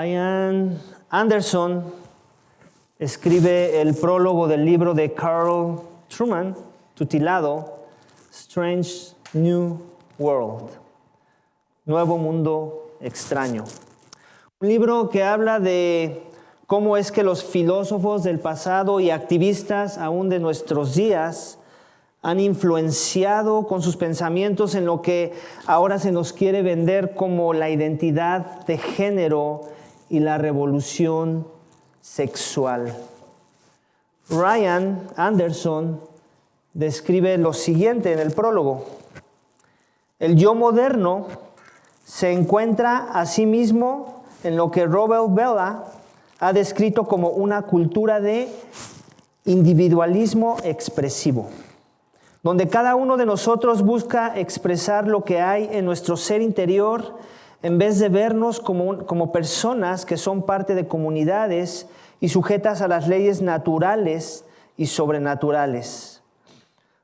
Ryan Anderson escribe el prólogo del libro de Carl Trueman, titulado Strange New World, Nuevo Mundo Extraño. Un libro que habla de cómo es que los filósofos del pasado y activistas aún de nuestros días han influenciado con sus pensamientos en lo que ahora se nos quiere vender como la identidad de género y la revolución sexual. Ryan Anderson describe lo siguiente en el prólogo. El yo moderno se encuentra a sí mismo en lo que Robert Bellah ha descrito como una cultura de individualismo expresivo, donde cada uno de nosotros busca expresar lo que hay en nuestro ser interior en vez de vernos como personas que son parte de comunidades y sujetas a las leyes naturales y sobrenaturales,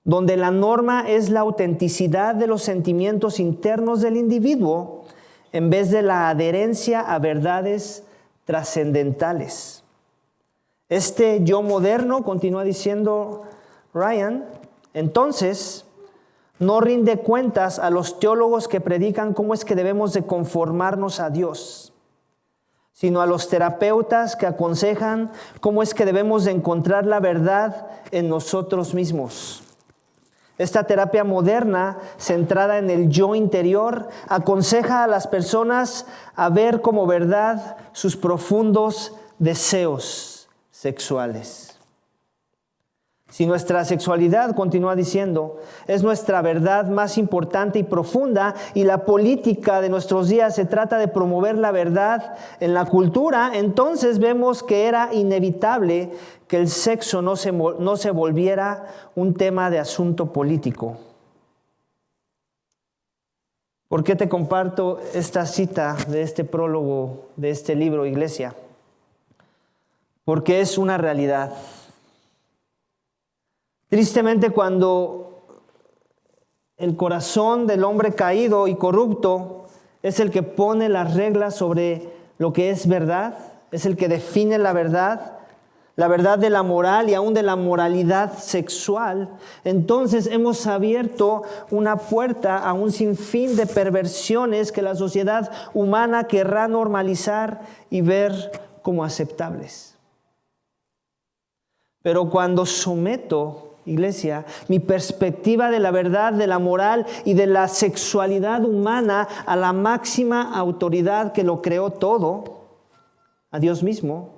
donde la norma es la autenticidad de los sentimientos internos del individuo en vez de la adherencia a verdades trascendentales. Este yo moderno, continúa diciendo Ryan, entonces no rinde cuentas a los teólogos que predican cómo es que debemos de conformarnos a Dios, sino a los terapeutas que aconsejan cómo es que debemos de encontrar la verdad en nosotros mismos. Esta terapia moderna, centrada en el yo interior, aconseja a las personas a ver como verdad sus profundos deseos sexuales. Si nuestra sexualidad, continúa diciendo, es nuestra verdad más importante y profunda, y la política de nuestros días se trata de promover la verdad en la cultura, entonces vemos que era inevitable que el sexo no se volviera un tema de asunto político. ¿Por qué te comparto esta cita de este prólogo de este libro, iglesia? Porque es una realidad. Tristemente, cuando el corazón del hombre caído y corrupto es el que pone las reglas sobre lo que es verdad, es el que define la verdad de la moral y aún de la moralidad sexual, entonces hemos abierto una puerta a un sinfín de perversiones que la sociedad humana querrá normalizar y ver como aceptables. Pero cuando someto, iglesia, mi perspectiva de la verdad, de la moral y de la sexualidad humana a la máxima autoridad que lo creó todo, a Dios mismo,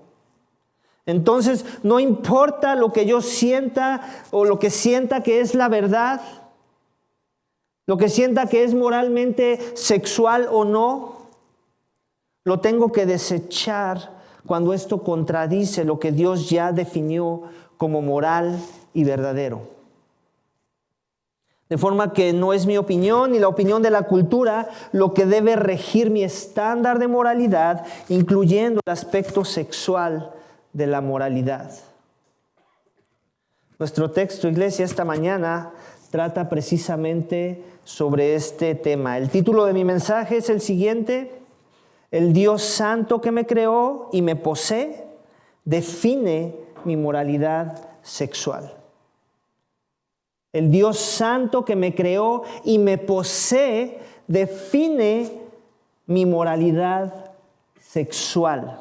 entonces no importa lo que yo sienta o lo que sienta que es la verdad, lo que sienta que es moralmente sexual o no, lo tengo que desechar cuando esto contradice lo que Dios ya definió como moral y verdadero. De forma que no es mi opinión ni la opinión de la cultura lo que debe regir mi estándar de moralidad, incluyendo el aspecto sexual de la moralidad. Nuestro texto, iglesia, esta mañana trata precisamente sobre este tema. El título de mi mensaje es el siguiente: el Dios santo que me creó y me posee define mi moralidad sexual. El Dios santo que me creó y me posee define mi moralidad sexual.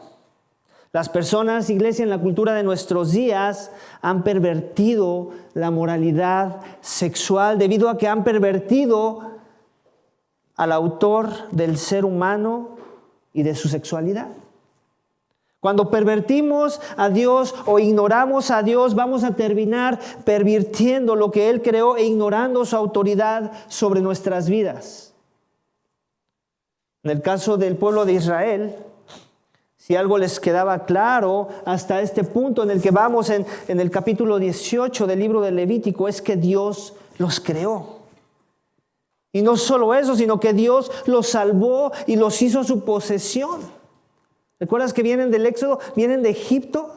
Las personas, iglesia, en la cultura de nuestros días han pervertido la moralidad sexual debido a que han pervertido al autor del ser humano y de su sexualidad. Cuando pervertimos a Dios o ignoramos a Dios, vamos a terminar pervirtiendo lo que Él creó e ignorando su autoridad sobre nuestras vidas. En el caso del pueblo de Israel, si algo les quedaba claro hasta este punto en el que vamos en el capítulo 18 del libro de Levítico, es que Dios los creó. Y no solo eso, sino que Dios los salvó y los hizo su posesión. ¿Recuerdas que vienen del Éxodo? Vienen de Egipto.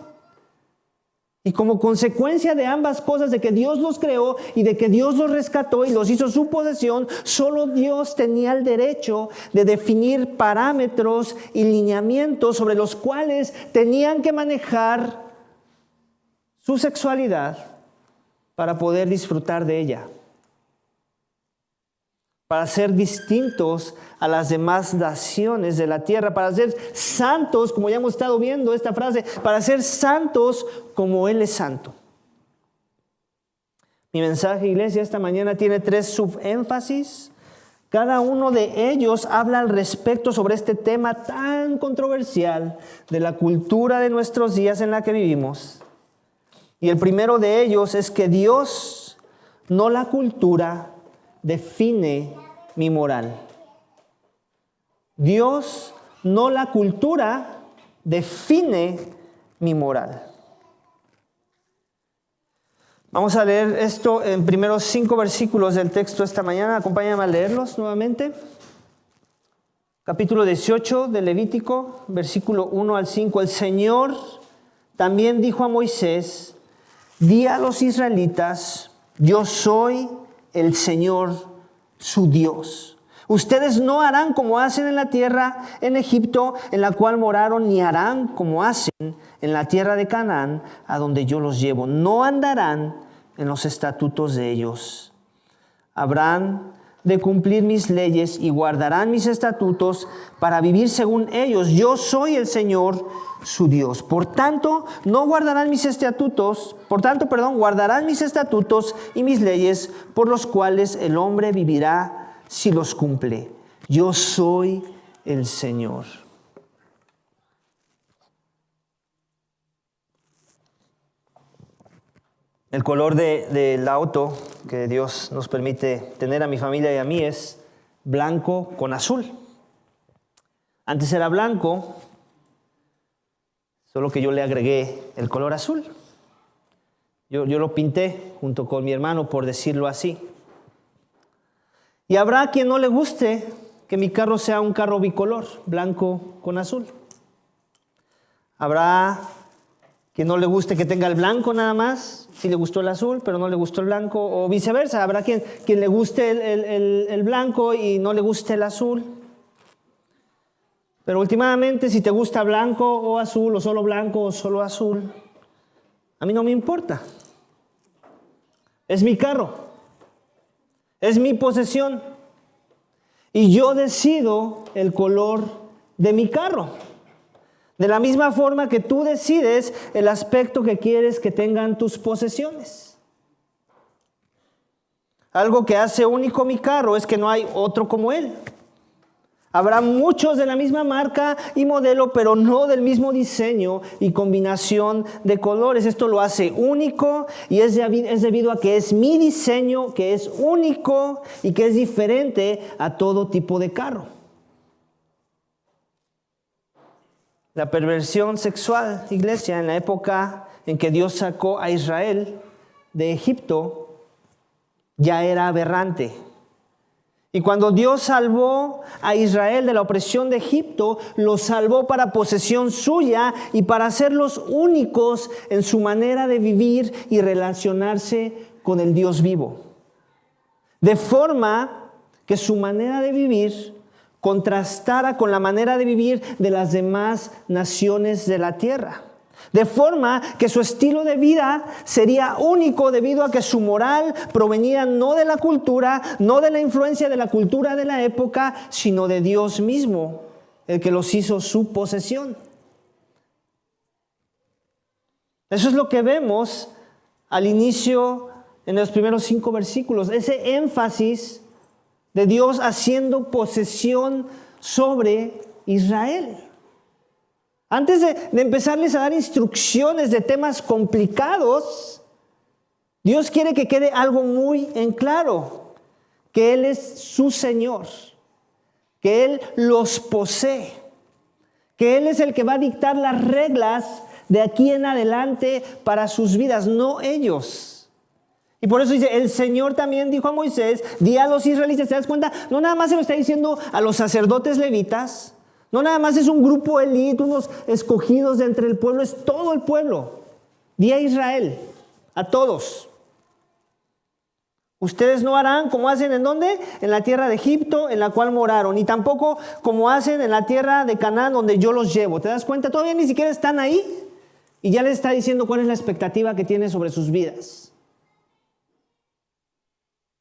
Y como consecuencia de ambas cosas, de que Dios los creó y de que Dios los rescató y los hizo su posesión, solo Dios tenía el derecho de definir parámetros y lineamientos sobre los cuales tenían que manejar su sexualidad para poder disfrutar de ella, para ser distintos a las demás naciones de la tierra, para ser santos, como ya hemos estado viendo esta frase, para ser santos como Él es santo. Mi mensaje, iglesia, esta mañana tiene 3 subénfasis. Cada uno de ellos habla al respecto sobre este tema tan controversial de la cultura de nuestros días en la que vivimos. Y el primero de ellos es que Dios, no la cultura, define mi moral. Dios, no la cultura, define mi moral. Vamos a leer esto en primeros 5 versículos del texto esta mañana. Acompáñame a leerlos nuevamente. Capítulo 18 de Levítico, versículo 1 al 5. El Señor también dijo a Moisés: di a los israelitas, yo soy el Señor su Dios. Ustedes no harán como hacen en la tierra en Egipto, en la cual moraron, ni harán como hacen en la tierra de Canaán, a donde yo los llevo. No andarán en los estatutos de ellos. Habrán de cumplir mis leyes y guardarán mis estatutos para vivir según ellos. Yo soy el Señor su Dios. Por tanto, guardarán mis estatutos y mis leyes, por los cuales el hombre vivirá si los cumple. Yo soy el Señor. El color del auto que Dios nos permite tener a mi familia y a mí es blanco con azul. Antes era blanco, solo que yo le agregué el color azul. Yo lo pinté junto con mi hermano, por decirlo así. Y habrá quien no le guste que mi carro sea un carro bicolor, blanco con azul. Habrá quien no le guste que tenga el blanco nada más, si le gustó el azul, pero no le gustó el blanco, o viceversa. Habrá quien le guste el blanco y no le guste el azul. Pero últimamente, si te gusta blanco o azul, o solo blanco o solo azul, a mí no me importa. Es mi carro, es mi posesión, y yo decido el color de mi carro. De la misma forma que tú decides el aspecto que quieres que tengan tus posesiones. Algo que hace único mi carro es que no hay otro como él. Habrá muchos de la misma marca y modelo, pero no del mismo diseño y combinación de colores. Esto lo hace único y es debido a que es mi diseño, que es único y que es diferente a todo tipo de carro. La perversión sexual, iglesia, en la época en que Dios sacó a Israel de Egipto, ya era aberrante. Y cuando Dios salvó a Israel de la opresión de Egipto, los salvó para posesión suya y para hacerlos únicos en su manera de vivir y relacionarse con el Dios vivo. De forma que su manera de vivir contrastara con la manera de vivir de las demás naciones de la tierra. De forma que su estilo de vida sería único debido a que su moral provenía no de la cultura, no de la influencia de la cultura de la época, sino de Dios mismo, el que los hizo su posesión. Eso es lo que vemos al inicio en los primeros 5 versículos, ese énfasis de Dios haciendo posesión sobre Israel. Antes de empezarles a dar instrucciones de temas complicados, Dios quiere que quede algo muy en claro, que Él es su Señor, que Él los posee, que Él es el que va a dictar las reglas de aquí en adelante para sus vidas, no ellos. Y por eso dice, el Señor también dijo a Moisés, di a los israelitas. ¿Te das cuenta? No nada más se lo está diciendo a los sacerdotes levitas, no nada más es un grupo elite, unos escogidos de entre el pueblo, es todo el pueblo. Di a Israel, a todos: ustedes no harán como hacen ¿en dónde? En la tierra de Egipto, en la cual moraron, ni tampoco como hacen en la tierra de Canaán, donde yo los llevo. ¿Te das cuenta? Todavía ni siquiera están ahí y ya les está diciendo cuál es la expectativa que tiene sobre sus vidas.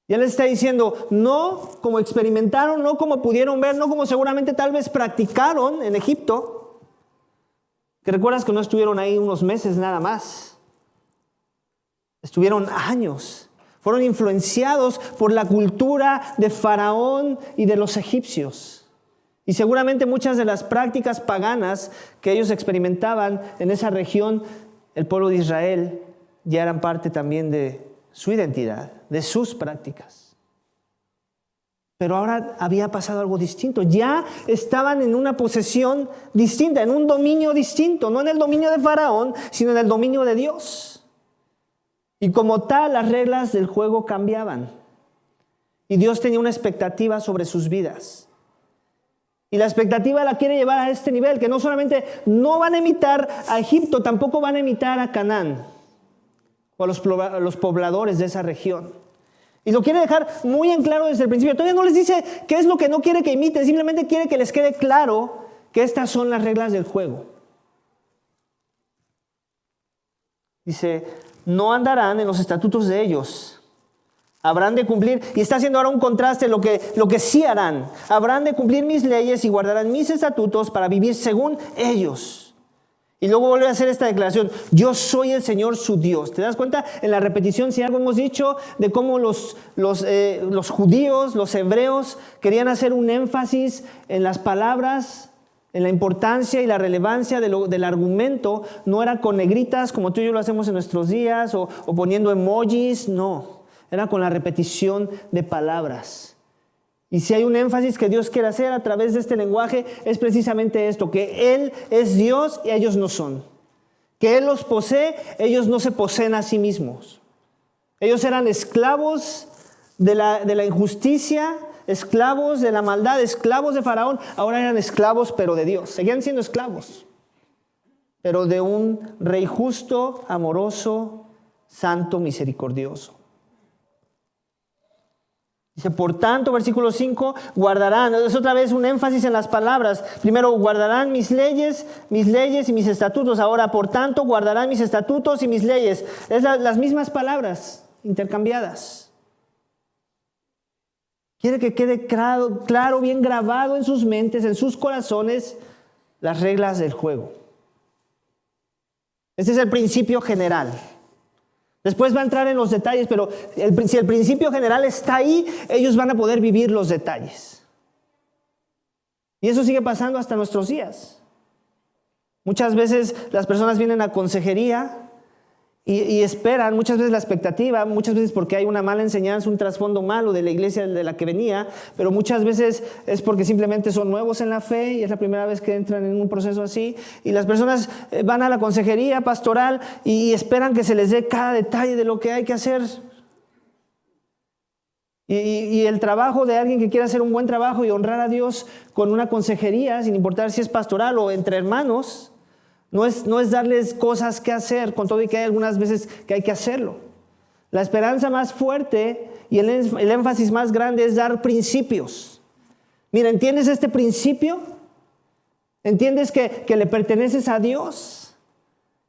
Ya les está diciendo, no como experimentaron, no como pudieron ver, no como seguramente tal vez practicaron en Egipto. Que recuerdas que no estuvieron ahí unos meses nada más. Estuvieron años. Fueron influenciados por la cultura de Faraón y de los egipcios. Y seguramente muchas de las prácticas paganas que ellos experimentaban en esa región, el pueblo de Israel, ya eran parte también de su identidad, de sus prácticas. Pero ahora había pasado algo distinto. Ya estaban en una posesión distinta, en un dominio distinto, no en el dominio de Faraón, sino en el dominio de Dios. Y como tal, las reglas del juego cambiaban. Y Dios tenía una expectativa sobre sus vidas. Y la expectativa la quiere llevar a este nivel, que no solamente no van a imitar a Egipto, tampoco van a imitar a Canaán o a los pobladores de esa región. Y lo quiere dejar muy en claro desde el principio. Todavía no les dice qué es lo que no quiere que imiten, simplemente quiere que les quede claro que estas son las reglas del juego. Dice, no andarán en los estatutos de ellos. Habrán de cumplir, y está haciendo ahora un contraste, lo que sí harán. Habrán de cumplir mis leyes y guardarán mis estatutos para vivir según ellos. Y luego vuelve a hacer esta declaración: yo soy el Señor su Dios. ¿Te das cuenta en la repetición, si algo hemos dicho, de cómo los judíos, los hebreos, querían hacer un énfasis en las palabras, en la importancia y la relevancia del argumento? No era con negritas como tú y yo lo hacemos en nuestros días o poniendo emojis, no. Era con la repetición de palabras. Y si hay un énfasis que Dios quiere hacer a través de este lenguaje, es precisamente esto: que Él es Dios y ellos no son. Que Él los posee, ellos no se poseen a sí mismos. Ellos eran esclavos de la injusticia, esclavos de la maldad, esclavos de Faraón. Ahora eran esclavos, pero de Dios. Seguían siendo esclavos, pero de un rey justo, amoroso, santo, misericordioso. Dice, por tanto, versículo 5, guardarán. Es otra vez un énfasis en las palabras. Primero, guardarán mis leyes y mis estatutos. Ahora, por tanto, guardarán mis estatutos y mis leyes. Es las mismas palabras intercambiadas. Quiere que quede claro, bien grabado en sus mentes, en sus corazones, las reglas del juego. Este es el principio general. Después va a entrar en los detalles, pero si el principio general está ahí, ellos van a poder vivir los detalles. Y eso sigue pasando hasta nuestros días. Muchas veces las personas vienen a consejería y esperan, muchas veces la expectativa, muchas veces porque hay una mala enseñanza, un trasfondo malo de la iglesia de la que venía, pero muchas veces es porque simplemente son nuevos en la fe y es la primera vez que entran en un proceso así. Y las personas van a la consejería pastoral y esperan que se les dé cada detalle de lo que hay que hacer. Y el trabajo de alguien que quiere hacer un buen trabajo y honrar a Dios con una consejería, sin importar si es pastoral o entre hermanos, no es darles cosas que hacer, con todo y que hay algunas veces que hay que hacerlo. La esperanza más fuerte y el énfasis más grande es dar principios. Mira, ¿entiendes este principio? ¿Entiendes que le perteneces a Dios?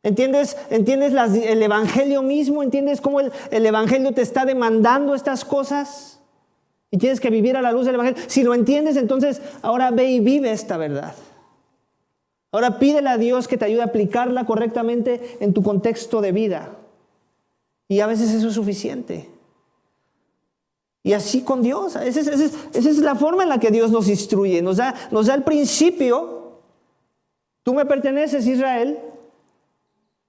¿Entiendes el Evangelio mismo? ¿Entiendes cómo el Evangelio te está demandando estas cosas? Y tienes que vivir a la luz del Evangelio. Si lo entiendes, entonces ahora ve y vive esta verdad. Ahora pídele a Dios que te ayude a aplicarla correctamente en tu contexto de vida. Y a veces eso es suficiente. Y así con Dios. Esa es la forma en la que Dios nos instruye. Nos da el principio. Tú me perteneces, Israel.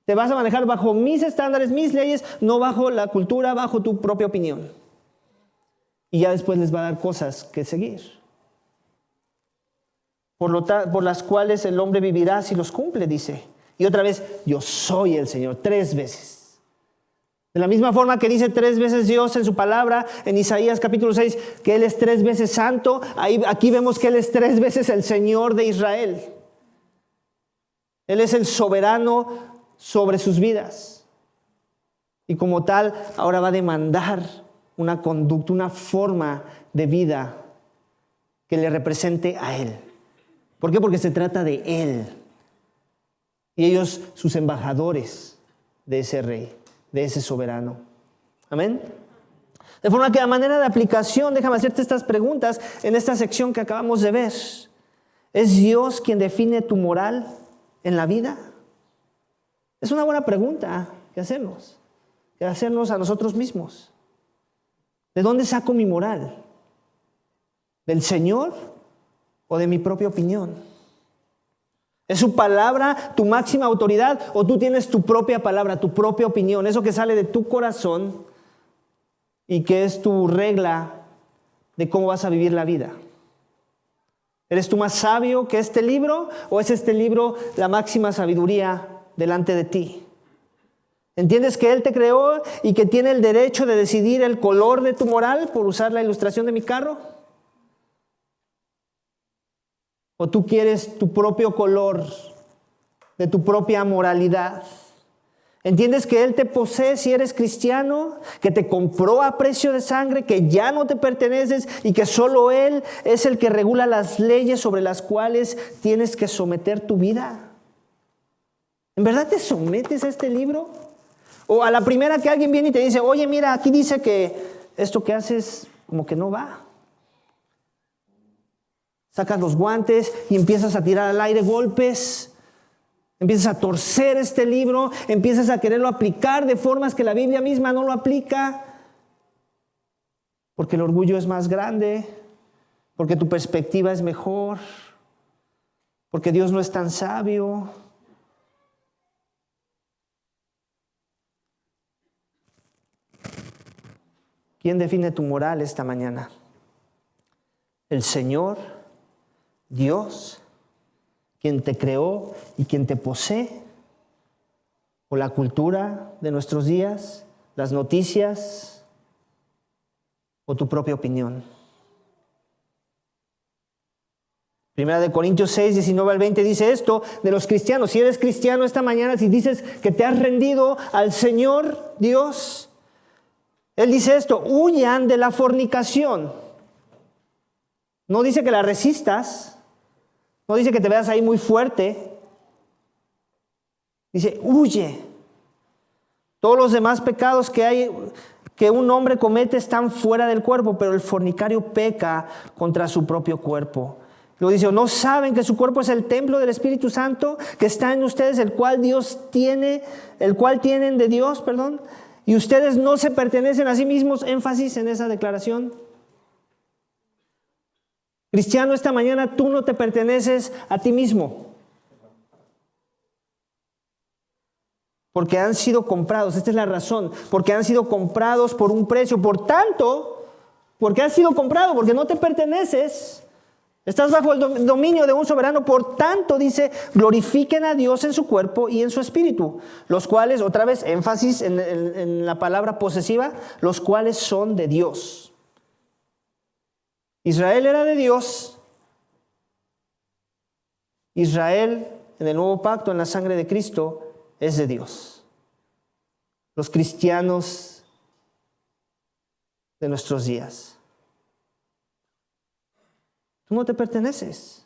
Te vas a manejar bajo mis estándares, mis leyes, no bajo la cultura, bajo tu propia opinión. Y ya después les va a dar cosas que seguir. Por las cuales el hombre vivirá si los cumple, dice. Y otra vez, yo soy el Señor, 3 veces. De la misma forma que dice 3 veces Dios en su palabra, en Isaías capítulo 6, que Él es 3 veces santo, aquí vemos que Él es 3 veces el Señor de Israel. Él es el soberano sobre sus vidas. Y como tal, ahora va a demandar una conducta, una forma de vida que le represente a Él. ¿Por qué? Porque se trata de Él. Y ellos, sus embajadores de ese rey, de ese soberano. Amén. De forma que a manera de aplicación, déjame hacerte estas preguntas en esta sección que acabamos de ver. ¿Es Dios quien define tu moral en la vida? Es una buena pregunta que hacernos a nosotros mismos. ¿De dónde saco mi moral? ¿Del Señor o de mi propia opinión? ¿Es su palabra tu máxima autoridad o tú tienes tu propia palabra, tu propia opinión? Eso que sale de tu corazón y que es tu regla de cómo vas a vivir la vida. ¿Eres tú más sabio que este libro o es este libro la máxima sabiduría delante de ti? ¿Entiendes que Él te creó y que tiene el derecho de decidir el color de tu moral, por usar la ilustración de mi carro? ¿O tú quieres tu propio color de tu propia moralidad? ¿Entiendes que Él te posee si eres cristiano? Que te compró a precio de sangre, que ya no te perteneces y que solo Él es el que regula las leyes sobre las cuales tienes que someter tu vida. ¿En verdad te sometes a este libro? O a la primera que alguien viene y te dice, oye, mira, aquí dice que esto que haces como que no va. Sacas los guantes y empiezas a tirar al aire golpes. Empiezas a torcer este libro, empiezas a quererlo aplicar de formas que la Biblia misma no lo aplica. Porque el orgullo es más grande, porque tu perspectiva es mejor, porque Dios no es tan sabio. ¿Quién define tu moral esta mañana? ¿El Señor, Dios, quien te creó y quien te posee? ¿O la cultura de nuestros días, las noticias, o tu propia opinión? Primera de Corintios 6, 19 al 20 dice esto de los cristianos. Si eres cristiano esta mañana, si dices que te has rendido al Señor Dios, Él dice esto: huyan de la fornicación. No dice que la resistas, no dice que te veas ahí muy fuerte. Dice, huye. Todos los demás pecados que un hombre comete están fuera del cuerpo, pero el fornicario peca contra su propio cuerpo. Luego dice, ¿no saben que su cuerpo es el templo del Espíritu Santo que está en ustedes, el cual tienen de Dios, y ustedes no se pertenecen a sí mismos? Énfasis en esa declaración. Cristiano, esta mañana tú no te perteneces a ti mismo. Porque han sido comprados, esta es la razón, porque han sido comprados por un precio. Por tanto, porque has sido comprado, porque no te perteneces, estás bajo el dominio de un soberano. Por tanto, dice, glorifiquen a Dios en su cuerpo y en su espíritu, los cuales, otra vez, énfasis en la palabra posesiva, los cuales son de Dios. Israel era de Dios. Israel, en el nuevo pacto, en la sangre de Cristo, es de Dios. Los cristianos de nuestros días. Tú no te perteneces.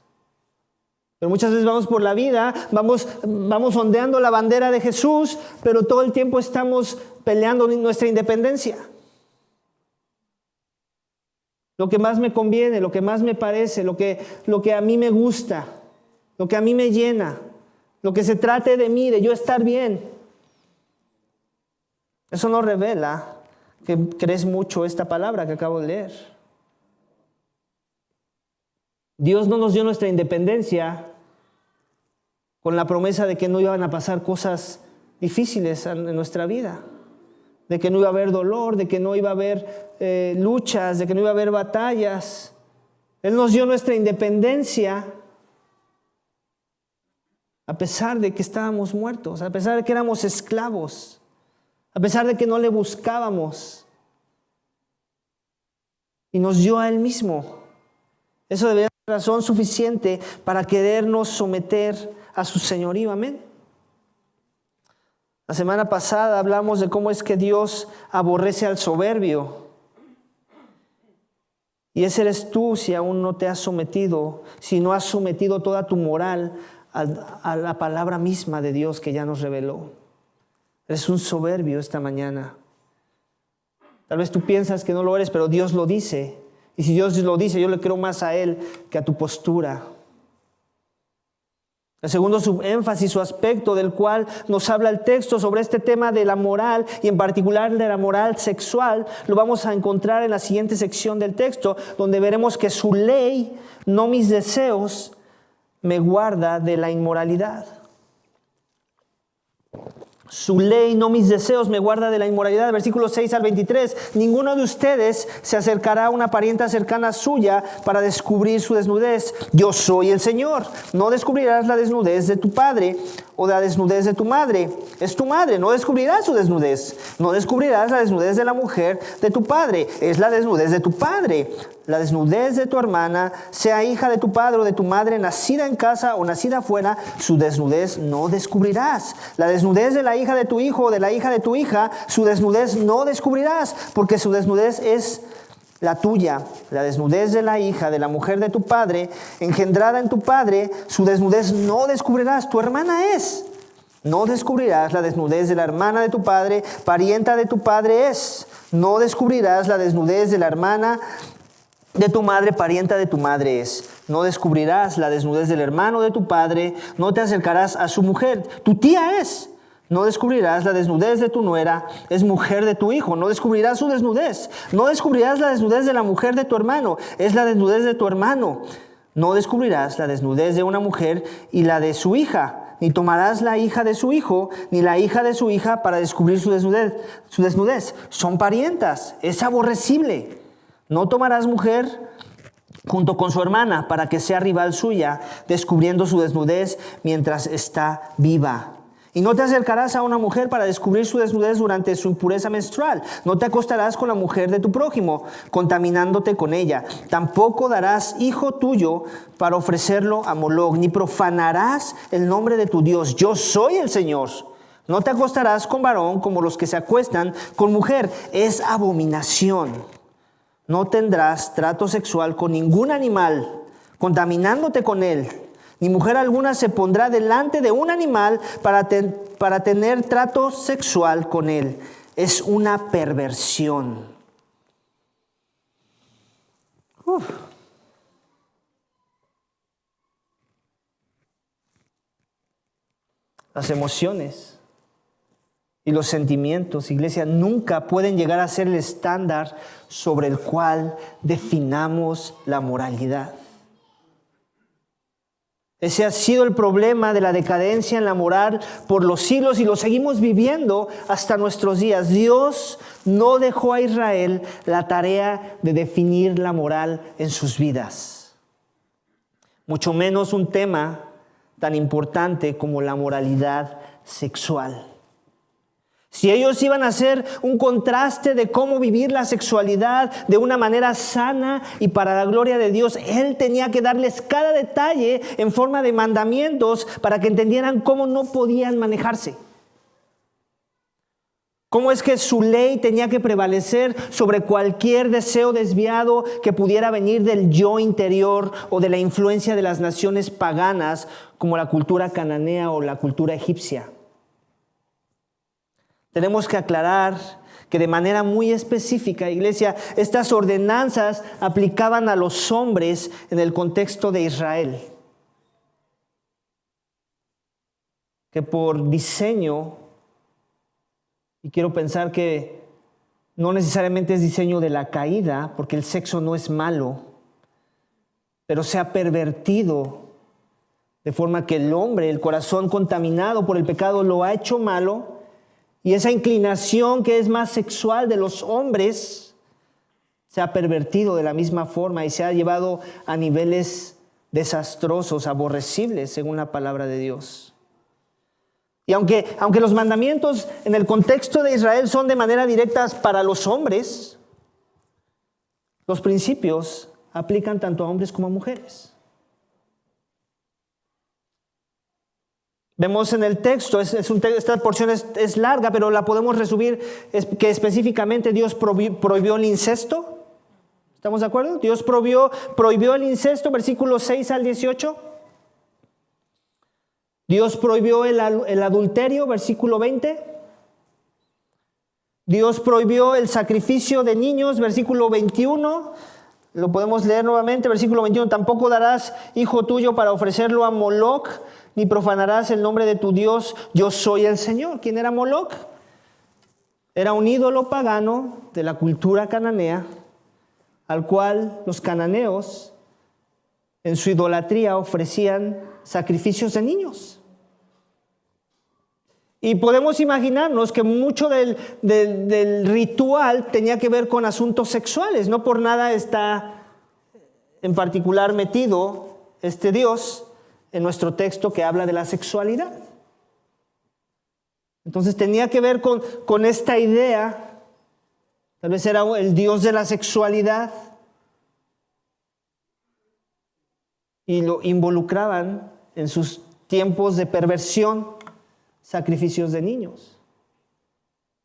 Pero muchas veces vamos por la vida, vamos ondeando la bandera de Jesús, pero todo el tiempo estamos peleando nuestra independencia. Lo que más me conviene, lo que más me parece, lo que a mí me gusta, lo que a mí me llena, lo que se trate de mí, de yo estar bien. Eso no revela que crees mucho esta palabra que acabo de leer. Dios no nos dio nuestra independencia con la promesa de que no iban a pasar cosas difíciles en nuestra vida, de que no iba a haber dolor, de que no iba a haber luchas, de que no iba a haber batallas. Él nos dio nuestra independencia a pesar de que estábamos muertos, a pesar de que éramos esclavos, a pesar de que no le buscábamos. Y nos dio a Él mismo. Eso debería ser razón suficiente para querernos someter a su señorío. Amén. La semana pasada hablamos de cómo es que Dios aborrece al soberbio. Y ese eres tú si aún no te has sometido, si no has sometido toda tu moral a la palabra misma de Dios que ya nos reveló. Eres un soberbio esta mañana. Tal vez tú piensas que no lo eres, pero Dios lo dice. Y si Dios lo dice, yo le creo más a Él que a tu postura. El segundo subénfasis o aspecto del cual nos habla el texto sobre este tema de la moral y en particular de la moral sexual, lo vamos a encontrar en la siguiente sección del texto, donde veremos que su ley, no mis deseos, me guarda de la inmoralidad. Su ley, no mis deseos, me guarda de la inmoralidad. Versículos 6 al 23. Ninguno de ustedes se acercará a una parienta cercana suya para descubrir su desnudez. Yo soy el Señor. No descubrirás la desnudez de tu padre o la desnudez de tu madre. Es tu madre. No descubrirás su desnudez. No descubrirás la desnudez de la mujer de tu padre. Es la desnudez de tu padre. La desnudez de tu hermana, sea hija de tu padre o de tu madre, nacida en casa o nacida afuera, su desnudez no descubrirás. La desnudez de la hija de tu hijo o de la hija de tu hija, su desnudez no descubrirás, porque su desnudez es la tuya. La desnudez de la hija de la mujer de tu padre, engendrada en tu padre, su desnudez no descubrirás. Tu hermana es. No descubrirás la desnudez de la hermana de tu padre, parienta de tu padre es. No descubrirás la desnudez de la hermana de tu madre, parienta de tu madre es. No descubrirás la desnudez del hermano de tu padre, no te acercarás a su mujer, tu tía es. No descubrirás la desnudez de tu nuera, es mujer de tu hijo. No descubrirás su desnudez. No descubrirás la desnudez de la mujer de tu hermano, es la desnudez de tu hermano. No descubrirás la desnudez de una mujer y la de su hija, ni tomarás la hija de su hijo, ni la hija de su hija para descubrir su desnudez. Son parientas, es aborrecible. No tomarás mujer junto con su hermana para que sea rival suya, descubriendo su desnudez mientras está viva. Y no te acercarás a una mujer para descubrir su desnudez durante su impureza menstrual. No te acostarás con la mujer de tu prójimo, contaminándote con ella. Tampoco darás hijo tuyo para ofrecerlo a Moloc, ni profanarás el nombre de tu Dios. Yo soy el Señor. No te acostarás con varón como los que se acuestan con mujer. Es abominación. No tendrás trato sexual con ningún animal, contaminándote con él. Ni mujer alguna se pondrá delante de un animal para tener trato sexual con él. Es una perversión. Las emociones y los sentimientos, iglesia, nunca pueden llegar a ser el estándar sobre el cual definamos la moralidad. Ese ha sido el problema de la decadencia en la moral por los siglos y lo seguimos viviendo hasta nuestros días. Dios no dejó a Israel la tarea de definir la moral en sus vidas. Mucho menos un tema tan importante como la moralidad sexual. Si ellos iban a hacer un contraste de cómo vivir la sexualidad de una manera sana y para la gloria de Dios, Él tenía que darles cada detalle en forma de mandamientos para que entendieran cómo no podían manejarse. Cómo es que su ley tenía que prevalecer sobre cualquier deseo desviado que pudiera venir del yo interior o de la influencia de las naciones paganas como la cultura cananea o la cultura egipcia. Tenemos que aclarar que de manera muy específica, iglesia, estas ordenanzas aplicaban a los hombres en el contexto de Israel. Que por diseño, y quiero pensar que no necesariamente es diseño de la caída, porque el sexo no es malo, pero se ha pervertido de forma que el hombre, el corazón contaminado por el pecado, lo ha hecho malo. Y esa inclinación que es más sexual de los hombres se ha pervertido de la misma forma y se ha llevado a niveles desastrosos, aborrecibles, según la palabra de Dios. Y aunque los mandamientos en el contexto de Israel son de manera directa para los hombres, los principios aplican tanto a hombres como a mujeres. Vemos en el texto, esta porción es larga, pero la podemos resumir, que específicamente Dios prohibió el incesto. ¿Estamos de acuerdo? Dios prohibió el incesto, versículos 6 al 18. Dios prohibió el adulterio, versículo 20. Dios prohibió el sacrificio de niños, versículo 21. Lo podemos leer nuevamente, versículo 21. Tampoco darás hijo tuyo para ofrecerlo a Moloc, ni profanarás el nombre de tu Dios. Yo soy el Señor. ¿Quién era Moloc? Era un ídolo pagano de la cultura cananea, al cual los cananeos en su idolatría ofrecían sacrificios de niños. Y podemos imaginarnos que mucho del ritual tenía que ver con asuntos sexuales. No por nada está en particular metido este Dios en nuestro texto que habla de la sexualidad. Entonces tenía que ver con esta idea. Tal vez era el Dios de la sexualidad. Y lo involucraban en sus tiempos de perversión, sacrificios de niños.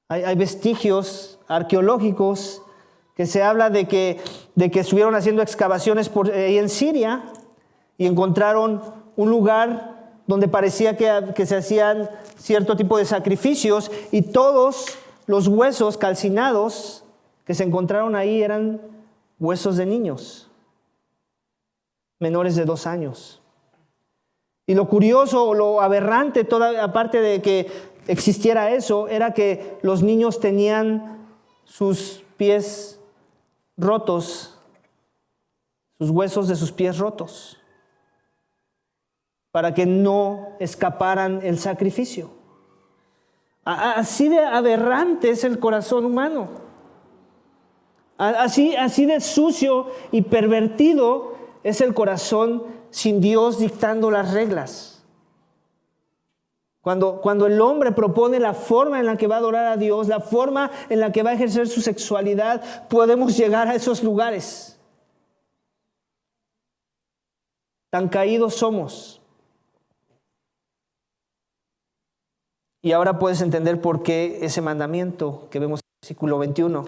Hay vestigios arqueológicos que se habla de que estuvieron haciendo excavaciones ahí en Siria y encontraron un lugar donde parecía que se hacían cierto tipo de sacrificios, y todos los huesos calcinados que se encontraron ahí eran huesos de niños menores de 2 años. Y lo curioso o lo aberrante, aparte de que existiera eso, era que los niños tenían sus pies rotos, sus huesos de sus pies rotos, para que no escaparan el sacrificio. Así de aberrante es el corazón humano. Así de sucio y pervertido es el corazón sin Dios dictando las reglas. Cuando el hombre propone la forma en la que va a adorar a Dios, la forma en la que va a ejercer su sexualidad, podemos llegar a esos lugares. Tan caídos somos. Y ahora puedes entender por qué ese mandamiento que vemos en el versículo 21.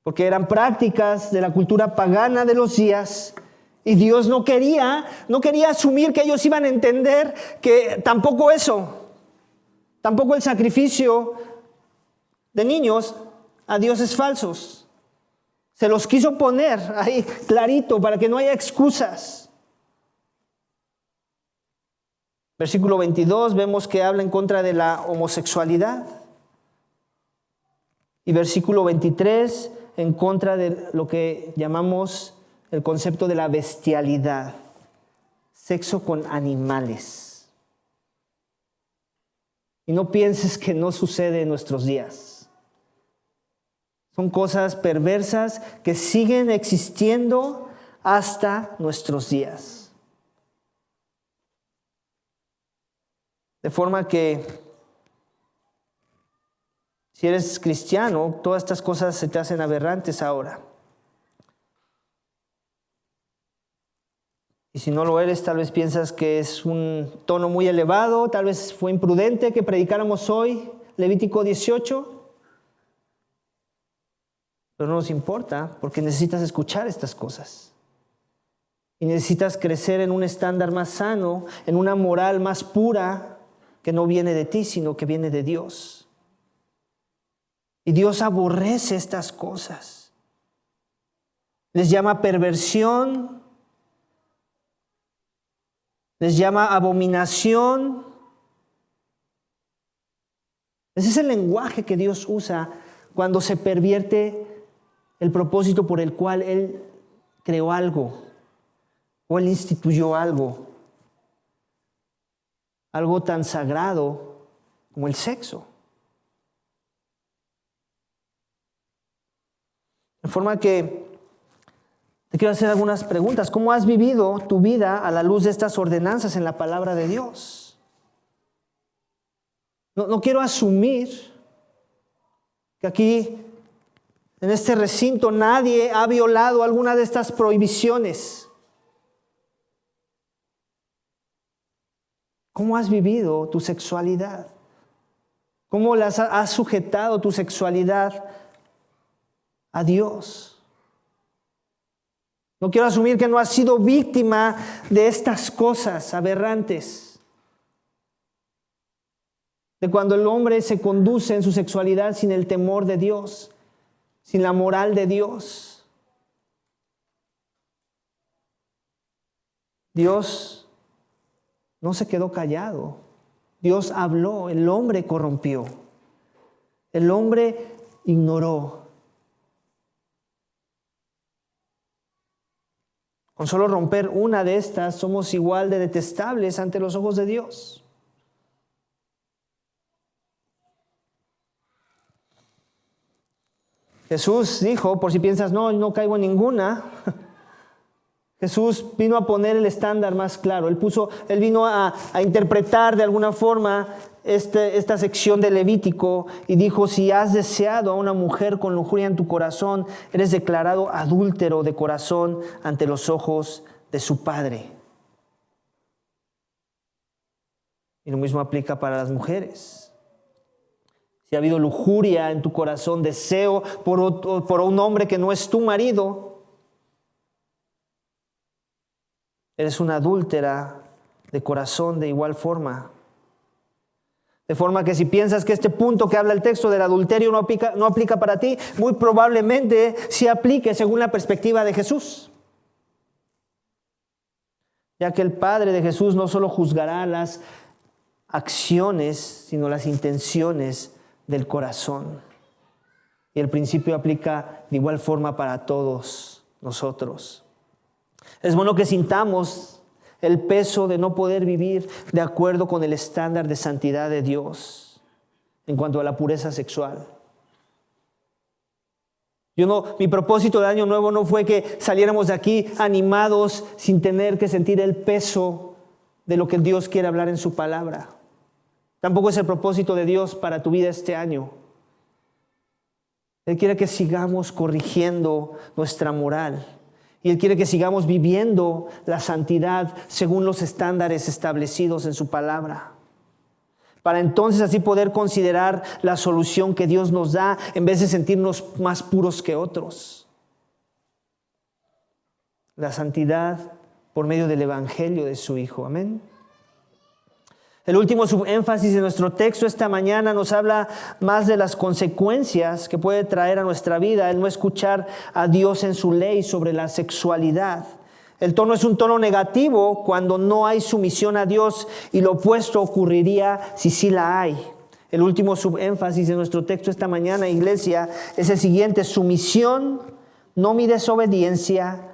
Porque eran prácticas de la cultura pagana de los días, y Dios no quería asumir que ellos iban a entender que tampoco el sacrificio de niños a dioses falsos. Se los quiso poner ahí clarito para que no haya excusas. Versículo 22 vemos que habla en contra de la homosexualidad. Y versículo 23 en contra de lo que llamamos el concepto de la bestialidad, sexo con animales. Y no pienses que no sucede en nuestros días. Son cosas perversas que siguen existiendo hasta nuestros días. De forma que si eres cristiano, todas estas cosas se te hacen aberrantes ahora. Y si no lo eres, tal vez piensas que es un tono muy elevado, tal vez fue imprudente que predicáramos hoy Levítico 18. Pero no nos importa, porque necesitas escuchar estas cosas. Y necesitas crecer en un estándar más sano, en una moral más pura, que no viene de ti, sino que viene de Dios. Y Dios aborrece estas cosas. Les llama perversión, les llama abominación. Ese es el lenguaje que Dios usa cuando se pervierte el propósito por el cual Él creó algo o Él instituyó algo tan sagrado como el sexo. De forma que te quiero hacer algunas preguntas. ¿Cómo has vivido tu vida a la luz de estas ordenanzas en la palabra de Dios? No quiero asumir que aquí, en este recinto, nadie ha violado alguna de estas prohibiciones. ¿Cómo has vivido tu sexualidad? ¿Cómo has sujetado tu sexualidad a Dios? No quiero asumir que no has sido víctima de estas cosas aberrantes. De cuando el hombre se conduce en su sexualidad sin el temor de Dios, sin la moral de Dios. Dios no se quedó callado. Dios habló, el hombre corrompió. El hombre ignoró. Con solo romper una de estas, somos igual de detestables ante los ojos de Dios. Jesús dijo, por si piensas, no caigo en ninguna. Jesús vino a poner el estándar más claro. Él vino a interpretar de alguna forma esta sección de Levítico y dijo, si has deseado a una mujer con lujuria en tu corazón, eres declarado adúltero de corazón ante los ojos de su Padre. Y lo mismo aplica para las mujeres. Si ha habido lujuria en tu corazón, deseo por un hombre que no es tu marido, eres una adúltera de corazón de igual forma. De forma que si piensas que este punto que habla el texto del adulterio no aplica para ti, muy probablemente sí aplique según la perspectiva de Jesús. Ya que el Padre de Jesús no solo juzgará las acciones, sino las intenciones del corazón. Y el principio aplica de igual forma para todos nosotros. Es bueno que sintamos el peso de no poder vivir de acuerdo con el estándar de santidad de Dios en cuanto a la pureza sexual. Mi propósito de Año Nuevo no fue que saliéramos de aquí animados sin tener que sentir el peso de lo que Dios quiere hablar en su palabra. Tampoco es el propósito de Dios para tu vida este año. Él quiere que sigamos corrigiendo nuestra moral. Y Él quiere que sigamos viviendo la santidad según los estándares establecidos en su palabra. Para entonces así poder considerar la solución que Dios nos da en vez de sentirnos más puros que otros. La santidad por medio del evangelio de su Hijo. Amén. El último subénfasis de nuestro texto esta mañana nos habla más de las consecuencias que puede traer a nuestra vida el no escuchar a Dios en su ley sobre la sexualidad. El tono es un tono negativo cuando no hay sumisión a Dios y lo opuesto ocurriría si sí la hay. El último subénfasis de nuestro texto esta mañana, iglesia, es el siguiente: sumisión, no mi desobediencia,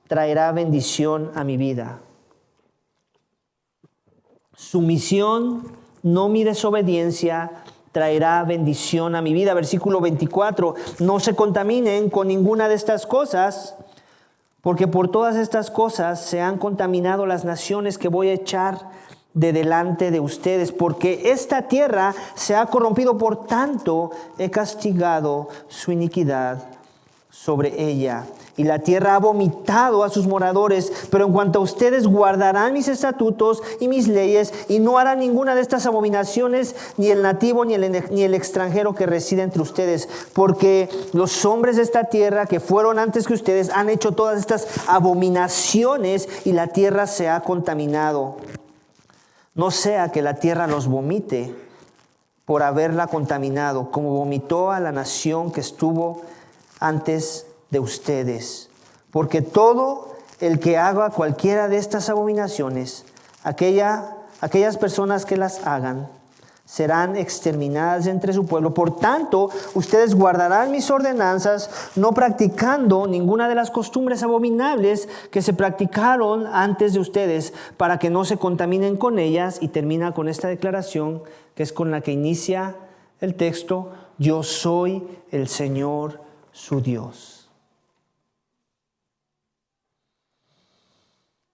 traerá bendición a mi vida. Sumisión, no mi desobediencia, traerá bendición a mi vida. Versículo 24, no se contaminen con ninguna de estas cosas, porque por todas estas cosas se han contaminado las naciones que voy a echar de delante de ustedes, porque esta tierra se ha corrompido, por tanto he castigado su iniquidad sobre ella. Y la tierra ha vomitado a sus moradores, pero en cuanto a ustedes guardarán mis estatutos y mis leyes y no harán ninguna de estas abominaciones, ni el nativo ni el extranjero que reside entre ustedes, porque los hombres de esta tierra que fueron antes que ustedes han hecho todas estas abominaciones y la tierra se ha contaminado. No sea que la tierra los vomite por haberla contaminado, como vomitó a la nación que estuvo antes de ustedes, porque todo el que haga cualquiera de estas abominaciones, aquellas personas que las hagan, serán exterminadas entre su pueblo. Por tanto, ustedes guardarán mis ordenanzas, no practicando ninguna de las costumbres abominables que se practicaron antes de ustedes, para que no se contaminen con ellas. Y termina con esta declaración, que es con la que inicia el texto: yo soy el Señor su Dios.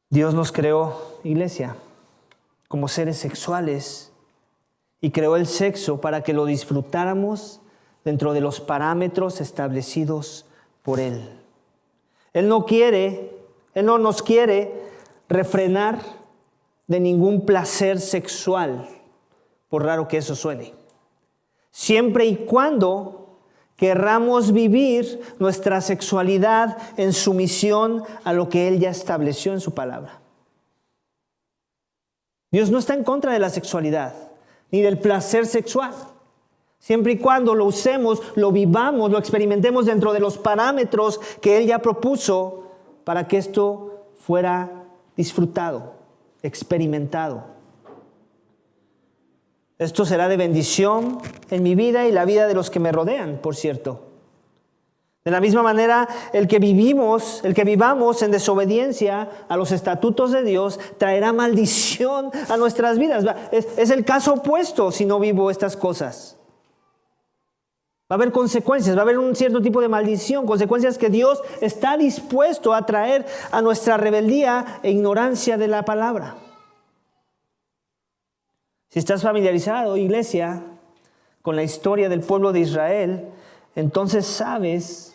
Dios nos creó, iglesia, como seres sexuales y creó el sexo para que lo disfrutáramos dentro de los parámetros establecidos por Él. Él no nos quiere refrenar de ningún placer sexual, por raro que eso suene, siempre y cuando querramos vivir nuestra sexualidad en sumisión a lo que Él ya estableció en su palabra. Dios no está en contra de la sexualidad, ni del placer sexual. Siempre y cuando lo usemos, lo vivamos, lo experimentemos dentro de los parámetros que Él ya propuso para que esto fuera disfrutado, experimentado. Esto será de bendición en mi vida y la vida de los que me rodean, por cierto. De la misma manera, el que vivamos en desobediencia a los estatutos de Dios traerá maldición a nuestras vidas. Es el caso opuesto si no vivo estas cosas. Va a haber consecuencias, va a haber un cierto tipo de maldición, consecuencias que Dios está dispuesto a traer a nuestra rebeldía e ignorancia de la palabra. Si estás familiarizado, iglesia, con la historia del pueblo de Israel, entonces sabes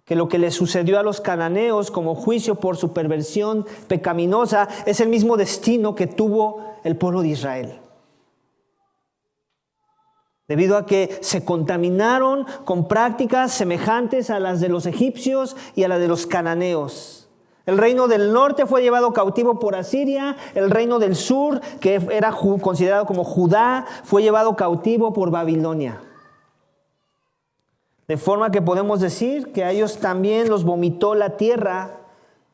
que lo que le sucedió a los cananeos como juicio por su perversión pecaminosa es el mismo destino que tuvo el pueblo de Israel. Debido a que se contaminaron con prácticas semejantes a las de los egipcios y a las de los cananeos. El reino del norte fue llevado cautivo por Asiria. El reino del sur, que era considerado como Judá, fue llevado cautivo por Babilonia. De forma que podemos decir que a ellos también los vomitó la tierra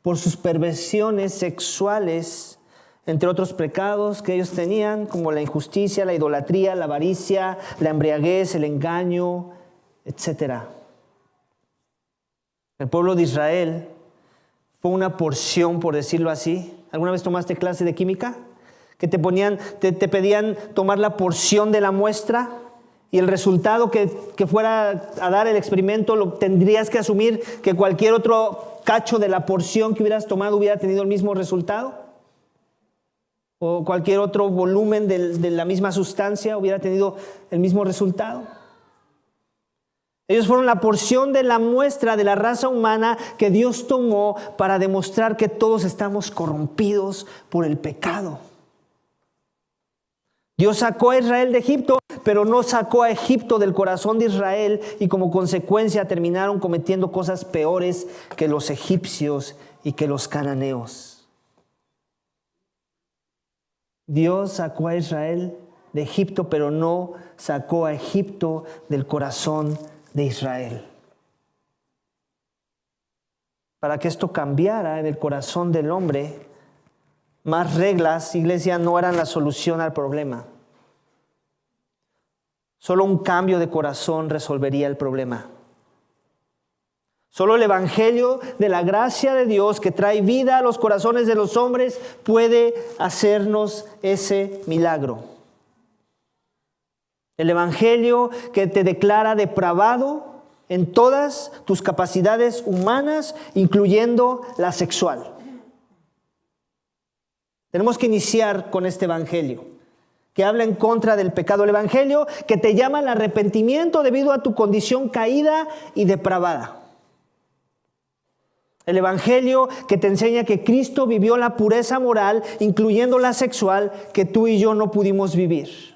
por sus perversiones sexuales, entre otros pecados que ellos tenían, como la injusticia, la idolatría, la avaricia, la embriaguez, el engaño, etc. El pueblo de Israel fue una porción, por decirlo así. ¿Alguna vez tomaste clase de química? Que te pedían tomar la porción de la muestra y el resultado que fuera a dar el experimento lo tendrías que asumir que cualquier otro cacho de la porción que hubieras tomado hubiera tenido el mismo resultado. O cualquier otro volumen de la misma sustancia hubiera tenido el mismo resultado. Ellos fueron la porción de la muestra de la raza humana que Dios tomó para demostrar que todos estamos corrompidos por el pecado. Dios sacó a Israel de Egipto, pero no sacó a Egipto del corazón de Israel y como consecuencia terminaron cometiendo cosas peores que los egipcios y que los cananeos. Dios sacó a Israel de Egipto, pero no sacó a Egipto del corazón de Israel. Para que esto cambiara en el corazón del hombre, más reglas, iglesia, no eran la solución al problema. Solo un cambio de corazón resolvería el problema. Solo el evangelio de la gracia de Dios que trae vida a los corazones de los hombres puede hacernos ese milagro. El evangelio que te declara depravado en todas tus capacidades humanas, incluyendo la sexual. Tenemos que iniciar con este evangelio que habla en contra del pecado. El evangelio que te llama al arrepentimiento debido a tu condición caída y depravada. El evangelio que te enseña que Cristo vivió la pureza moral, incluyendo la sexual, que tú y yo no pudimos vivir.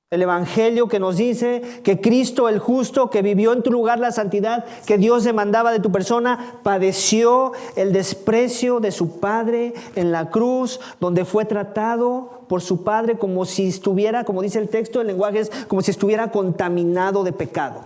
El evangelio que nos dice que Cristo el justo, que vivió en tu lugar la santidad que Dios demandaba de tu persona, padeció el desprecio de su Padre en la cruz, donde fue tratado por su Padre como si estuviera, como dice el texto, el lenguaje es como si estuviera contaminado de pecado.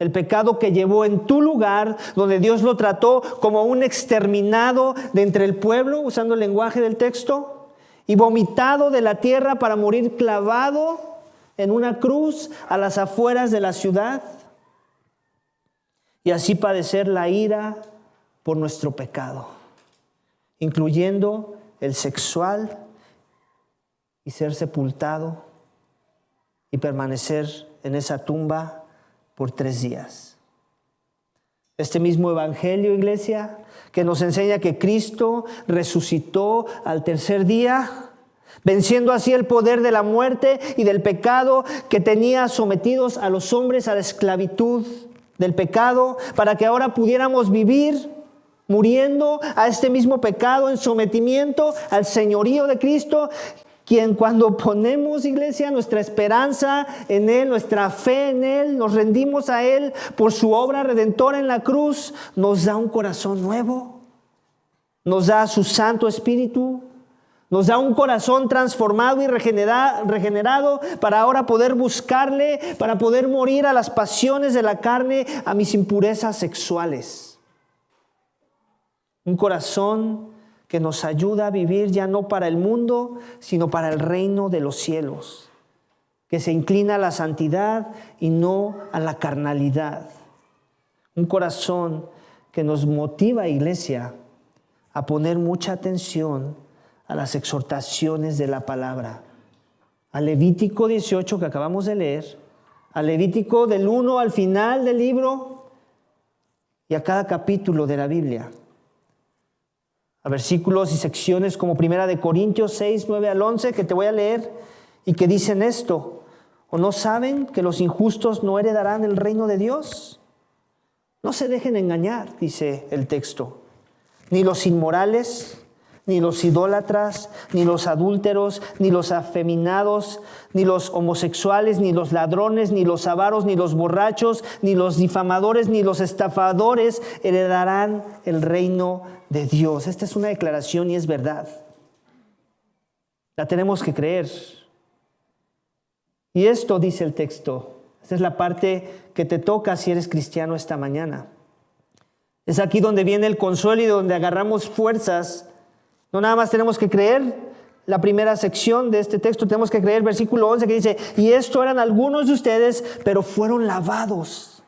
El pecado que llevó en tu lugar, donde Dios lo trató como un exterminado de entre el pueblo, usando el lenguaje del texto, y vomitado de la tierra para morir clavado en una cruz a las afueras de la ciudad, y así padecer la ira por nuestro pecado, incluyendo el sexual, y ser sepultado y permanecer en esa tumba por 3 días. Este mismo evangelio, iglesia, que nos enseña que Cristo resucitó al 3er día, venciendo así el poder de la muerte y del pecado que tenía sometidos a los hombres a la esclavitud del pecado, para que ahora pudiéramos vivir muriendo a este mismo pecado en sometimiento al señorío de Cristo, quien cuando ponemos, iglesia, nuestra esperanza en Él, nuestra fe en Él, nos rendimos a Él por su obra redentora en la cruz, nos da un corazón nuevo, nos da su Santo Espíritu, nos da un corazón transformado y regenerado para ahora poder buscarle, para poder morir a las pasiones de la carne, a mis impurezas sexuales. Un corazón que nos ayuda a vivir ya no para el mundo, sino para el reino de los cielos, que se inclina a la santidad y no a la carnalidad. Un corazón que nos motiva, iglesia, a poner mucha atención a las exhortaciones de la palabra. A Levítico 18 que acabamos de leer, a Levítico del 1 al final del libro y a cada capítulo de la Biblia. A versículos y secciones como 1 Corintios 6, 9 al 11 que te voy a leer y que dicen esto: ¿o no saben que los injustos no heredarán el reino de Dios? No se dejen engañar, dice el texto, ni los inmorales, ni los idólatras, ni los adúlteros, ni los afeminados, ni los homosexuales, ni los ladrones, ni los avaros, ni los borrachos, ni los difamadores, ni los estafadores heredarán el reino de Dios. Esta es una declaración y es verdad. La tenemos que creer. Y esto dice el texto. Esta es la parte que te toca si eres cristiano esta mañana. Es aquí donde viene el consuelo y donde agarramos fuerzas. No nada más tenemos que creer la primera sección de este texto, tenemos que creer versículo 11 que dice: y esto eran algunos de ustedes, pero fueron lavados,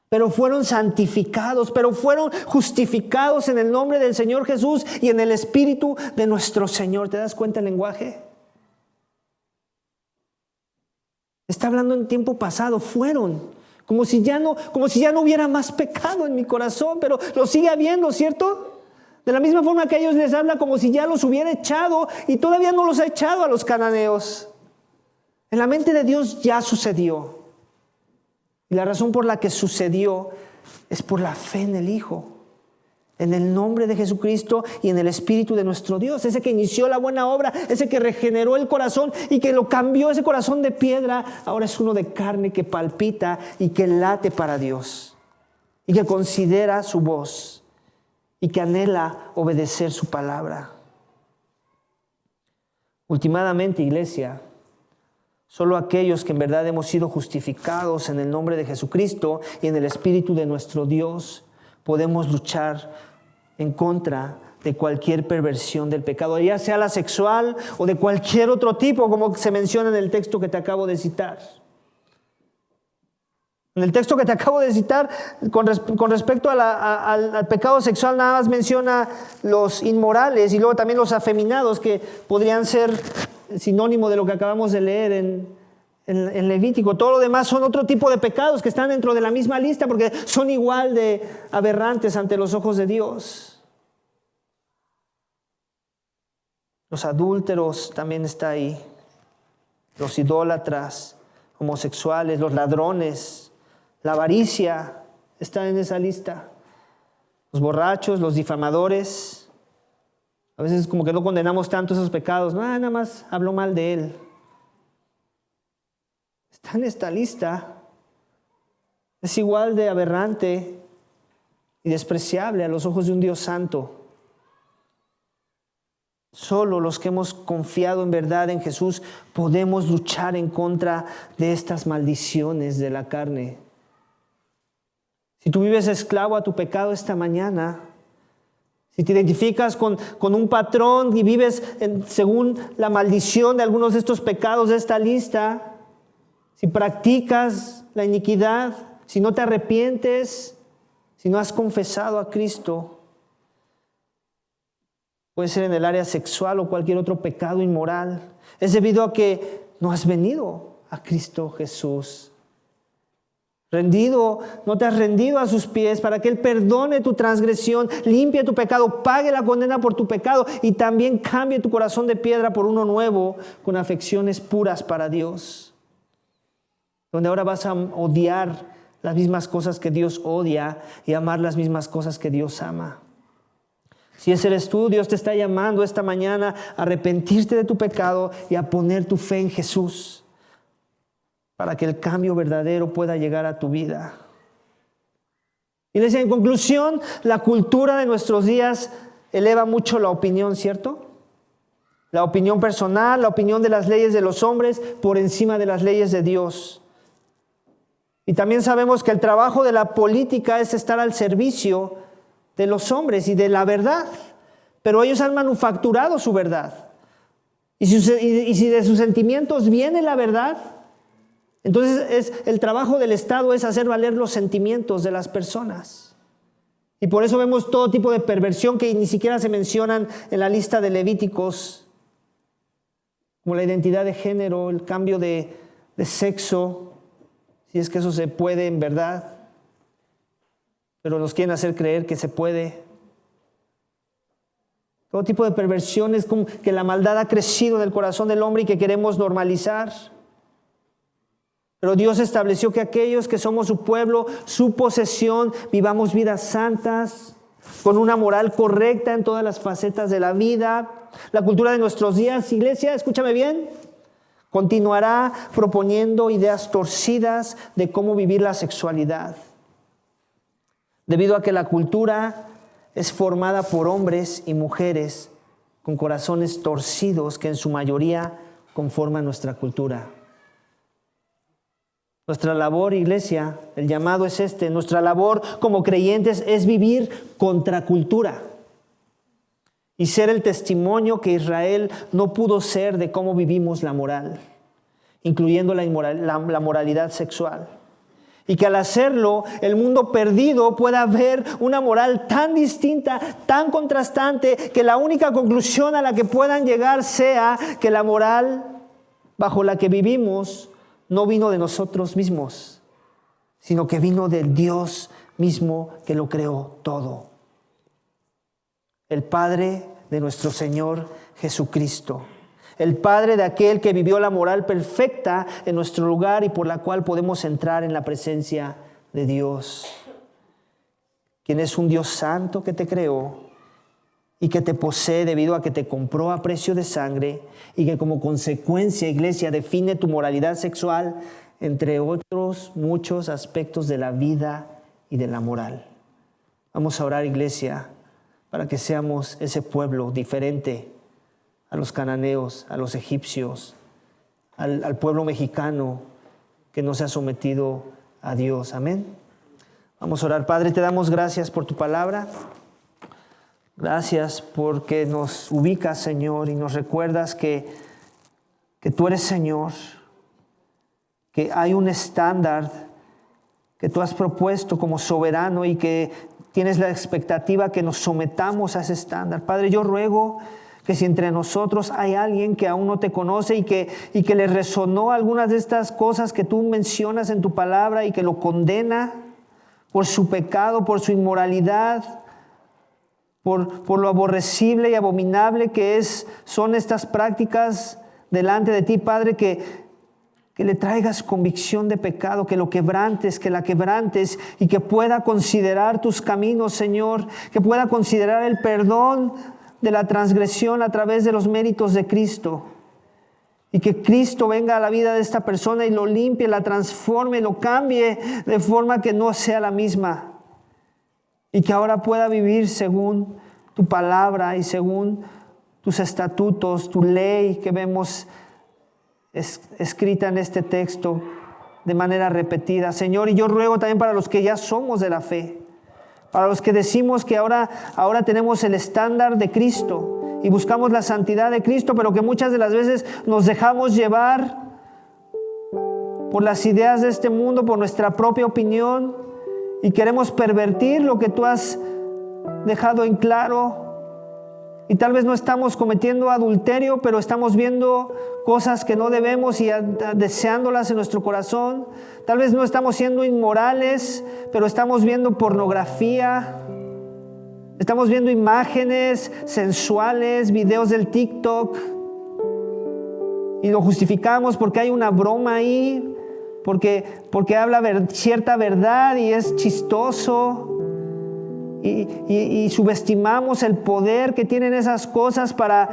pero fueron santificados, pero fueron justificados en el nombre del Señor Jesús y en el Espíritu de nuestro Señor. ¿Te das cuenta el lenguaje? Está hablando en tiempo pasado, fueron. Como si ya no hubiera más pecado en mi corazón, pero lo sigue habiendo, ¿cierto? De la misma forma que a ellos les habla como si ya los hubiera echado y todavía no los ha echado a los cananeos. En la mente de Dios ya sucedió. Y la razón por la que sucedió es por la fe en el Hijo, en el nombre de Jesucristo y en el Espíritu de nuestro Dios. Ese que inició la buena obra, ese que regeneró el corazón y que lo cambió, ese corazón de piedra, ahora es uno de carne que palpita y que late para Dios y que considera su voz y que anhela obedecer su palabra. Últimamente, iglesia, solo aquellos que en verdad hemos sido justificados en el nombre de Jesucristo y en el Espíritu de nuestro Dios podemos luchar en contra de cualquier perversión del pecado, ya sea la sexual o de cualquier otro tipo, como se menciona en el texto que te acabo de citar. En el texto que te acabo de citar, con respecto al pecado sexual, nada más menciona los inmorales y luego también los afeminados, que podrían ser sinónimo de lo que acabamos de leer en Levítico. Todo lo demás son otro tipo de pecados que están dentro de la misma lista porque son igual de aberrantes ante los ojos de Dios. Los adúlteros también está ahí, los idólatras, homosexuales, los ladrones. La avaricia está en esa lista. Los borrachos, los difamadores. A veces como que no condenamos tanto esos pecados. No, nada más habló mal de él. Está en esta lista. Es igual de aberrante y despreciable a los ojos de un Dios santo. Solo los que hemos confiado en verdad en Jesús podemos luchar en contra de estas maldiciones de la carne. Si tú vives esclavo a tu pecado esta mañana, si te identificas con un patrón y vives según la maldición de algunos de estos pecados de esta lista, si practicas la iniquidad, si no te arrepientes, si no has confesado a Cristo, puede ser en el área sexual o cualquier otro pecado inmoral, es debido a que no has venido a Cristo Jesús. No te has rendido a sus pies para que Él perdone tu transgresión, limpie tu pecado, pague la condena por tu pecado y también cambie tu corazón de piedra por uno nuevo con afecciones puras para Dios. Donde ahora vas a odiar las mismas cosas que Dios odia y amar las mismas cosas que Dios ama. Si ese eres tú, Dios te está llamando esta mañana a arrepentirte de tu pecado y a poner tu fe en Jesús para que el cambio verdadero pueda llegar a tu vida. Iglesia, en conclusión, la cultura de nuestros días eleva mucho la opinión, ¿cierto? La opinión personal, la opinión de las leyes de los hombres por encima de las leyes de Dios. Y también sabemos que el trabajo de la política es estar al servicio de los hombres y de la verdad. Pero ellos han manufacturado su verdad. Y si de sus sentimientos viene la verdad, entonces el trabajo del Estado es hacer valer los sentimientos de las personas. Y por eso vemos todo tipo de perversión que ni siquiera se mencionan en la lista de Levíticos, como la identidad de género, el cambio de sexo, si es que eso se puede en verdad, pero nos quieren hacer creer que se puede. Todo tipo de perversiones, como que la maldad ha crecido en el corazón del hombre y que queremos normalizar. Pero Dios estableció que aquellos que somos su pueblo, su posesión, vivamos vidas santas, con una moral correcta en todas las facetas de la vida. La cultura de nuestros días, iglesia, escúchame bien, continuará proponiendo ideas torcidas de cómo vivir la sexualidad. Debido a que la cultura es formada por hombres y mujeres con corazones torcidos que en su mayoría conforman nuestra cultura. Nuestra labor, iglesia, el llamado es este, nuestra labor como creyentes es vivir contra cultura y ser el testimonio que Israel no pudo ser de cómo vivimos la moral, incluyendo la moralidad sexual. Y que al hacerlo, el mundo perdido pueda ver una moral tan distinta, tan contrastante, que la única conclusión a la que puedan llegar sea que la moral bajo la que vivimos no vino de nosotros mismos, sino que vino del Dios mismo que lo creó todo. El Padre de nuestro Señor Jesucristo. El Padre de aquel que vivió la moral perfecta en nuestro lugar y por la cual podemos entrar en la presencia de Dios. Quien es un Dios santo que te creó y que te posee debido a que te compró a precio de sangre y que como consecuencia, iglesia, define tu moralidad sexual, entre otros muchos aspectos de la vida y de la moral. Vamos a orar, iglesia, para que seamos ese pueblo diferente a los cananeos, a los egipcios, al pueblo mexicano que no se ha sometido a Dios. Amén. Vamos a orar. Padre, te damos gracias por tu palabra. Gracias porque nos ubicas, Señor, y nos recuerdas que tú eres Señor, que hay un estándar que tú has propuesto como soberano y que tienes la expectativa que nos sometamos a ese estándar. Padre, yo ruego que si entre nosotros hay alguien que aún no te conoce y que le resonó algunas de estas cosas que tú mencionas en tu palabra y que lo condena por su pecado, por su inmoralidad, por lo aborrecible y abominable que son estas prácticas delante de ti, Padre, que le traigas convicción de pecado, que lo quebrantes, que la quebrantes y que pueda considerar tus caminos, Señor, que pueda considerar el perdón de la transgresión a través de los méritos de Cristo. Y que Cristo venga a la vida de esta persona y lo limpie, la transforme, lo cambie de forma que no sea la misma. Y que ahora pueda vivir según tu palabra y según tus estatutos, tu ley que vemos escrita en este texto de manera repetida. Señor, y yo ruego también para los que ya somos de la fe, para los que decimos que ahora tenemos el estándar de Cristo y buscamos la santidad de Cristo, pero que muchas de las veces nos dejamos llevar por las ideas de este mundo, por nuestra propia opinión y queremos pervertir lo que tú has dejado en claro. Y tal vez no estamos cometiendo adulterio, pero estamos viendo cosas que no debemos y deseándolas en nuestro corazón. Tal vez no estamos siendo inmorales, pero estamos viendo pornografía. Estamos viendo imágenes sensuales, videos del TikTok. Y lo justificamos porque hay una broma ahí, porque habla cierta verdad y es chistoso. y subestimamos el poder que tienen esas cosas para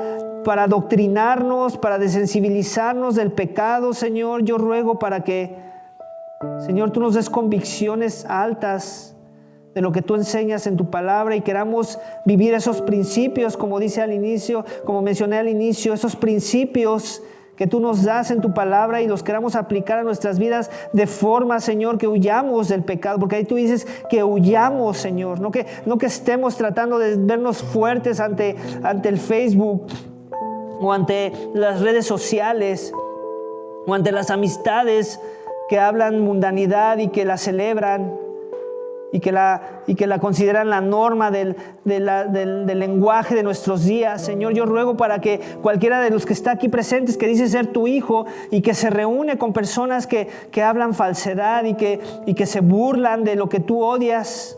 adoctrinarnos, para desensibilizarnos del pecado, Señor. Yo ruego para que, Señor, tú nos des convicciones altas de lo que tú enseñas en tu palabra y queramos vivir esos principios, como dice al inicio, como mencioné al inicio, esos principios que tú nos das en tu palabra y los queramos aplicar a nuestras vidas de forma, Señor, que huyamos del pecado, porque ahí tú dices que huyamos, Señor, no que estemos tratando de vernos fuertes ante el Facebook o ante las redes sociales o ante las amistades que hablan mundanidad y que la celebran y que la consideran la norma del lenguaje de nuestros días. Señor, yo ruego para que cualquiera de los que está aquí presentes, que dice ser tu hijo y que se reúne con personas que hablan falsedad y que se burlan de lo que tú odias,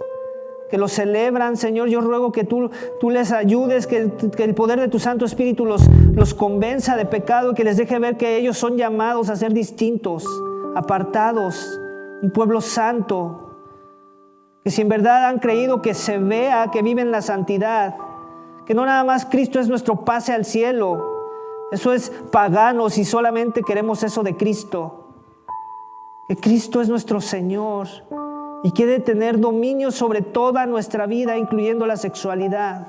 que lo celebran, Señor, yo ruego que tú les ayudes, que el poder de tu Santo Espíritu los convenza de pecado y que les deje ver que ellos son llamados a ser distintos, apartados, un pueblo santo. Que si en verdad han creído, que se vea que viven la santidad, que no nada más Cristo es nuestro pase al cielo, eso es pagano si solamente queremos eso de Cristo, que Cristo es nuestro Señor y quiere tener dominio sobre toda nuestra vida, incluyendo la sexualidad.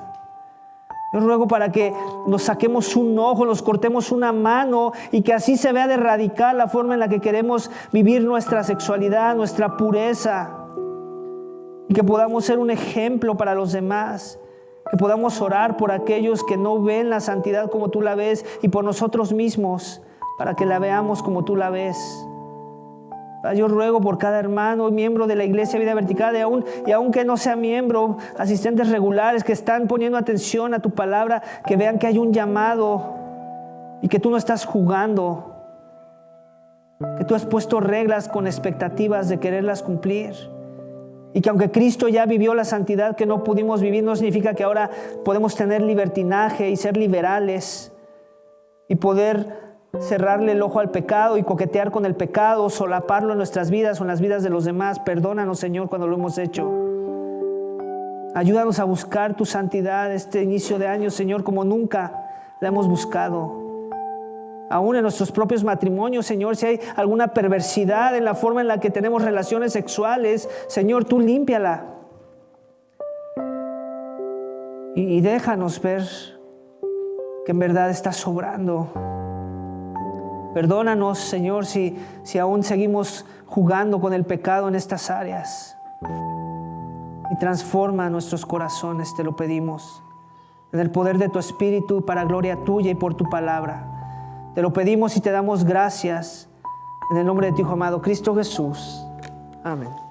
Yo ruego para que nos saquemos un ojo, nos cortemos una mano y que así se vea de radical la forma en la que queremos vivir nuestra sexualidad, nuestra pureza. Y que podamos ser un ejemplo para los demás, que podamos orar por aquellos que no ven la santidad como tú la ves y por nosotros mismos, para que la veamos como tú la ves. Yo ruego por cada hermano, miembro de la Iglesia Vida Vertical, y aun que no sea miembro, asistentes regulares que están poniendo atención a tu palabra, que vean que hay un llamado y que tú no estás jugando, que tú has puesto reglas con expectativas de quererlas cumplir. Y que aunque Cristo ya vivió la santidad que no pudimos vivir, no significa que ahora podemos tener libertinaje y ser liberales y poder cerrarle el ojo al pecado y coquetear con el pecado, solaparlo en nuestras vidas o en las vidas de los demás. Perdónanos, Señor, cuando lo hemos hecho. Ayúdanos a buscar tu santidad este inicio de año, Señor, como nunca la hemos buscado. Aún en nuestros propios matrimonios, Señor, si hay alguna perversidad en la forma en la que tenemos relaciones sexuales, Señor, tú límpiala. Y déjanos ver que en verdad estás sobrando. Perdónanos, Señor, si aún seguimos jugando con el pecado en estas áreas. Y transforma nuestros corazones, te lo pedimos. En el poder de tu Espíritu, para gloria tuya y por tu palabra. Te lo pedimos y te damos gracias en el nombre de tu Hijo amado, Cristo Jesús. Amén.